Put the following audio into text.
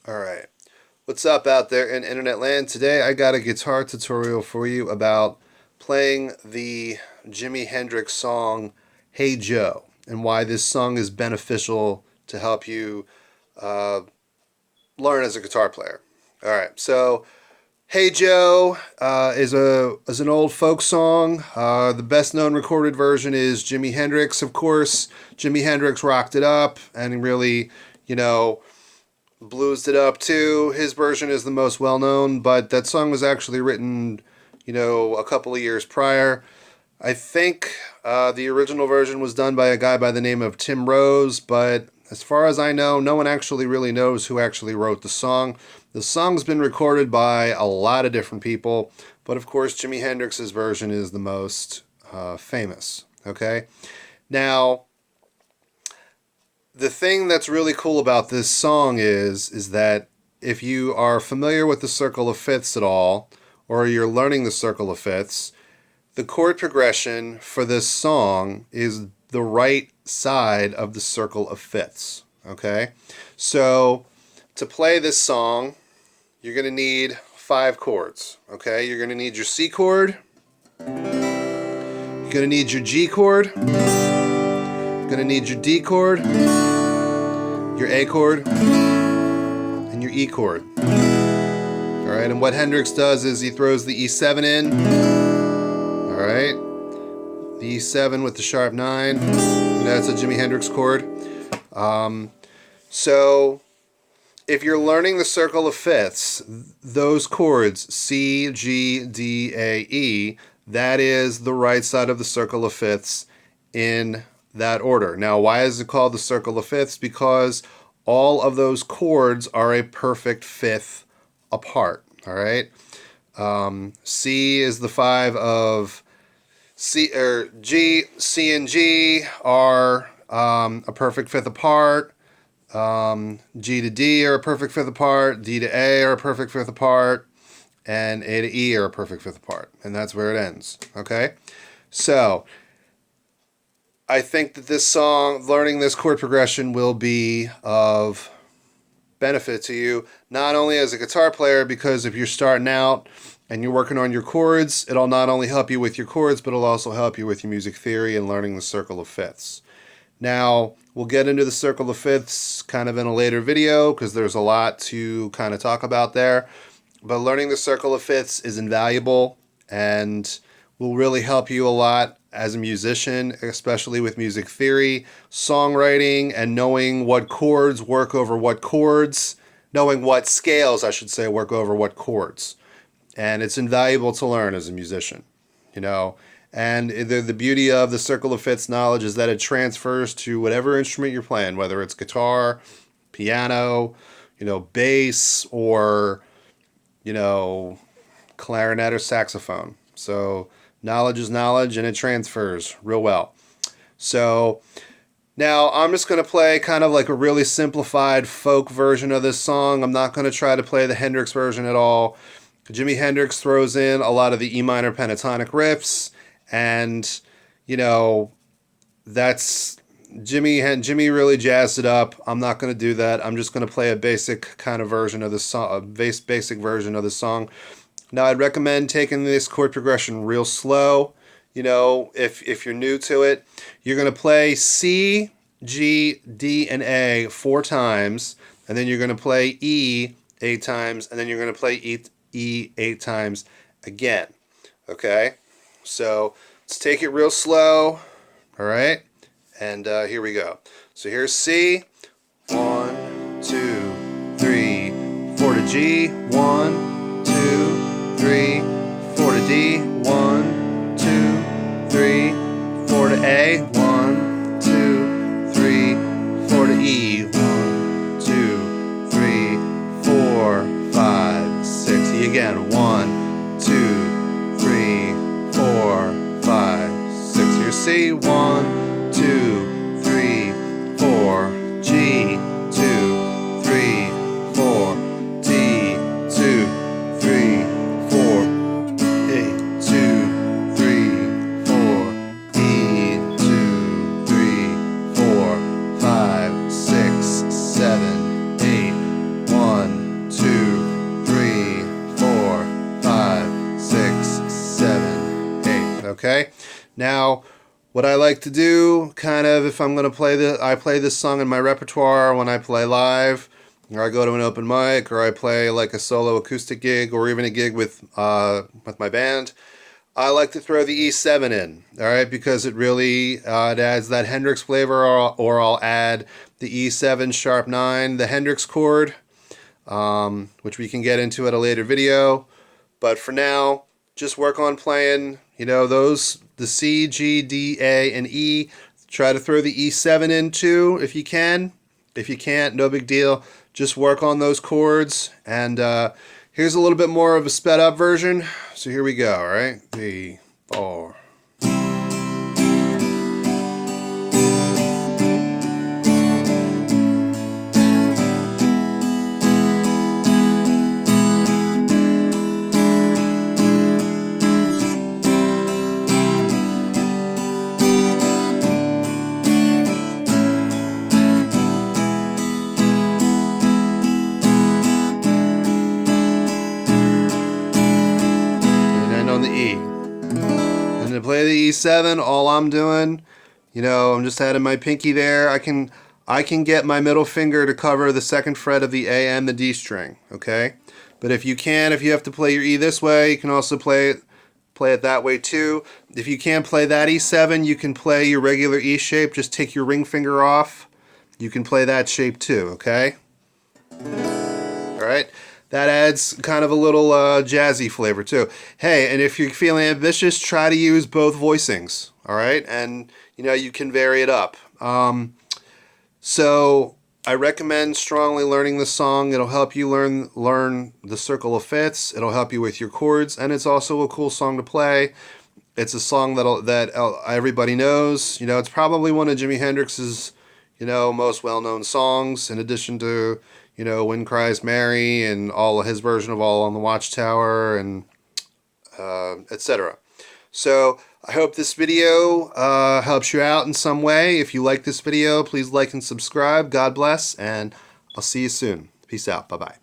Alright, what's up out there in internet land? Today I got a guitar tutorial for you about playing the Jimi Hendrix song Hey Joe and why this song is beneficial to help you uh, learn as a guitar player. Alright, so Hey Joe is an old folk song. The best known recorded version is Jimi Hendrix, of course. Jimi Hendrix rocked it up and really, you know, bluesed it up too. His version is the most well known, but that song was actually written, a couple of years prior. I think the original version was done by a guy by the name of Tim Rose, but as far as I know, no one actually really knows who actually wrote the song. The song's been recorded by a lot of different people, but of course, Jimi Hendrix's version is the most famous. Okay? Now, the thing that's really cool about this song is that if you are familiar with the circle of fifths at all, or you're learning the circle of fifths, the chord progression for this song is the right side of the circle of fifths. Okay? So to play this song, you're going to need 5 chords. Okay? You're going to need your C chord, you're going to need your G chord, you're going to need your D chord, your A chord, and your E chord. Alright, and what Hendrix does is he throws the E7 in. Alright, the E7 with the sharp 9. That's a Jimi Hendrix chord. So, if you're learning the circle of fifths, those chords, C, G, D, A, E, that is the right side of the circle of fifths in that order. Now, why is it called the circle of fifths? Because all of those chords are a perfect fifth apart. All right. C is the 5 of C, or G. C and G are a perfect fifth apart. G to D are a perfect fifth apart. D to A are a perfect fifth apart. And A to E are a perfect fifth apart. And that's where it ends. Okay. So I think that this song, learning this chord progression, will be of benefit to you, not only as a guitar player, because if you're starting out and you're working on your chords, it'll not only help you with your chords, but it'll also help you with your music theory and learning the circle of fifths. Now, we'll get into the circle of fifths kind of in a later video because there's a lot to kind of talk about there. But learning the circle of fifths is invaluable and will really help you a lot as a musician, especially with music theory, songwriting, and knowing what chords work over what chords, knowing what scales, I should say, work over what chords. And it's invaluable to learn as a musician, And the beauty of the circle of fifths knowledge is that it transfers to whatever instrument you're playing, whether it's guitar, piano, bass, or, clarinet or saxophone. So knowledge is knowledge, and it transfers real well. So now I'm just going to play kind of like a really simplified folk version of this song. I'm not going to try to play the Hendrix version at all. Jimi Hendrix throws in a lot of the E minor pentatonic riffs, and that's Jimmy really jazzed it up. I'm not going to do that. I'm just going to play a basic kind of version of the song, a basic version of the song. Now, I'd recommend taking this chord progression real slow. If you're new to it, you're going to play C, G, D, and A 4 times, and then you're going to play E 8 times, and then you're going to play E 8 times again. Okay? So let's take it real slow. All right? And here we go. So here's C. 1, 2, 3, 4 to G. 1, 2, 3, 4 to D. 1, 2, 3, 4 to A. 1, 2, 3, 4 to E. 1, 2, 3, 4, 5, 6. E again. 1, 2, 3, 4, 5, 6. Here's C. 1, 2, 3, 4. G. 2, 3, 4. D. 2, 3, 4. A. 2, 3, 4. E. 2, 3, 4. 5, 6, 7, 8. 1, Okay? Now, what I like to do, kind of, if I'm going to play I play this song in my repertoire when I play live, or I go to an open mic, or I play like a solo acoustic gig, or even a gig with my band. I like to throw the E7 in, all right, because it really it adds that Hendrix flavor, or I'll add the E7 sharp 9, the Hendrix chord, which we can get into at a later video. But for now, just work on playing, the C, G, D, A, and E. Try to throw the E7 in too if you can. If you can't, no big deal. Just work on those chords. And here's a little bit more of a sped up version. So here we go, all right? 3, 4. On the E. And to play the E7, all I'm doing, I'm just adding my pinky there. I can get my middle finger to cover the second fret of the A and the D string, okay? But if you have to play your E this way, you can also play it that way too. If you can't play that E7, you can play your regular E shape. Just take your ring finger off. You can play that shape too, okay? All right? That adds kind of a little jazzy flavor too. Hey, and if you're feeling ambitious, try to use both voicings, all right? And, you can vary it up. So I recommend strongly learning this song. It'll help you learn the circle of fifths. It'll help you with your chords, and it's also a cool song to play. It's a song that everybody knows. It's probably one of Jimi Hendrix's, most well-known songs, in addition to Wind Cries Mary and all of his version of All on the Watchtower and etc. So I hope this video helps you out in some way. If you like this video, please like and subscribe. God bless, and I'll see you soon. Peace out. Bye-bye.